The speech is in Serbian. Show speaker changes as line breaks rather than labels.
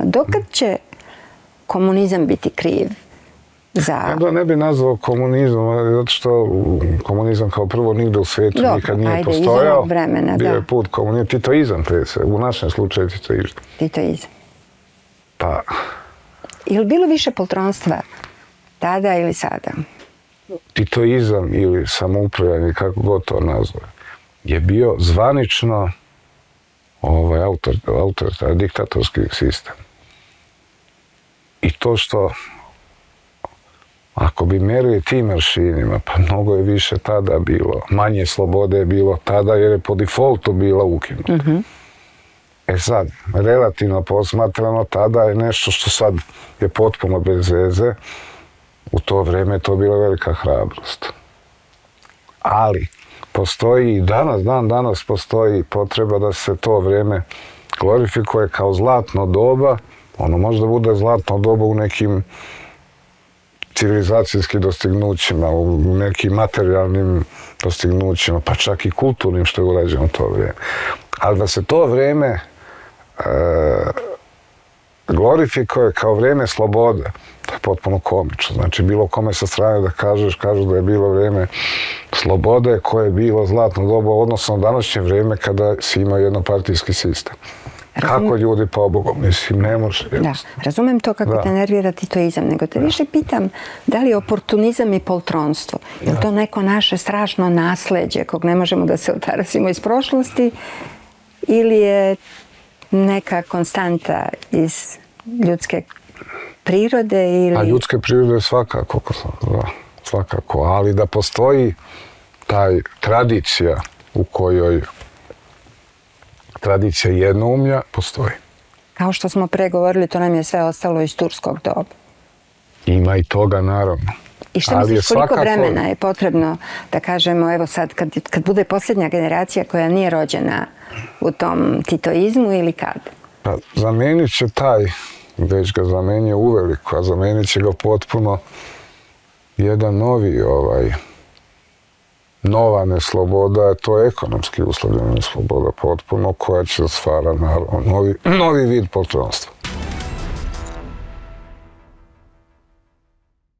Dokad će komunizam biti kriv za...
Ja ne bi nazvao komunizam, zato što komunizam kao prvo nigde u svijetu nikad nije postojao.
Vremena,
bio je put komunizam, titoizam prije sve, u našem slučaju titoizam.
Titoizam.
Pa...
Ili bilo više poltronstva tada ili sada?
Titoizam ili samoupravljanje, kako god to nazove, je bio zvanično autoritarni, diktatorski sistem. I to što, ako bi mjerili tim aršinima, pa mnogo je više tada bilo, manje slobode je bilo tada jer je po defaultu bila ukinuta. E sad, relativno posmatrano, tada je nešto što sad je potpuno bez veze, u to vrijeme je to bila velika hrabrost. Ali, postoji i danas postoji potreba da se to vrijeme glorifikuje kao zlatno doba. Ono možda bude zlatno doba u nekim civilizacijskim dostignućima, u nekim materijalnim dostignućima, pa čak i kulturnim što je urađeno to vrijeme. Ali da se to vrijeme glorifikuje kao vrijeme slobode, to je potpuno komično. Znači, bilo kome sa strane da kažu da je bilo vrijeme slobode koje je bilo zlatno doba, odnosno današnje vrijeme kada si imao jednopartijski sistem. Kako ljudi pobogom, mislim, ne može.
Da, razumem to kako te nervira titoizam, nego te više pitam da li je oportunizam i poltronstvo, je li to neko naše strašno nasleđe kog ne možemo da se otarasimo iz prošlosti ili je neka konstanta iz ljudske prirode ili...
A ljudske prirode svakako, svakako, ali da postoji taj tradicija u kojoj tradicija jednoumlja postoji.
Kao što smo pre govorili, to nam je sve ostalo iz turskog doba.
Ima i toga, naravno.
I što misliš, koliko vremena je potrebno da kažemo, evo sad, kad bude posljednja generacija koja nije rođena u tom titoizmu ili kad?
Pa, zamenit će taj, već ga zamenio uveliko, a zamenit će ga potpuno jedan novi nova nesloboda, to je ekonomski uslovljena nesloboda potpuno, koja će stvara naravno novi vid poltronstva.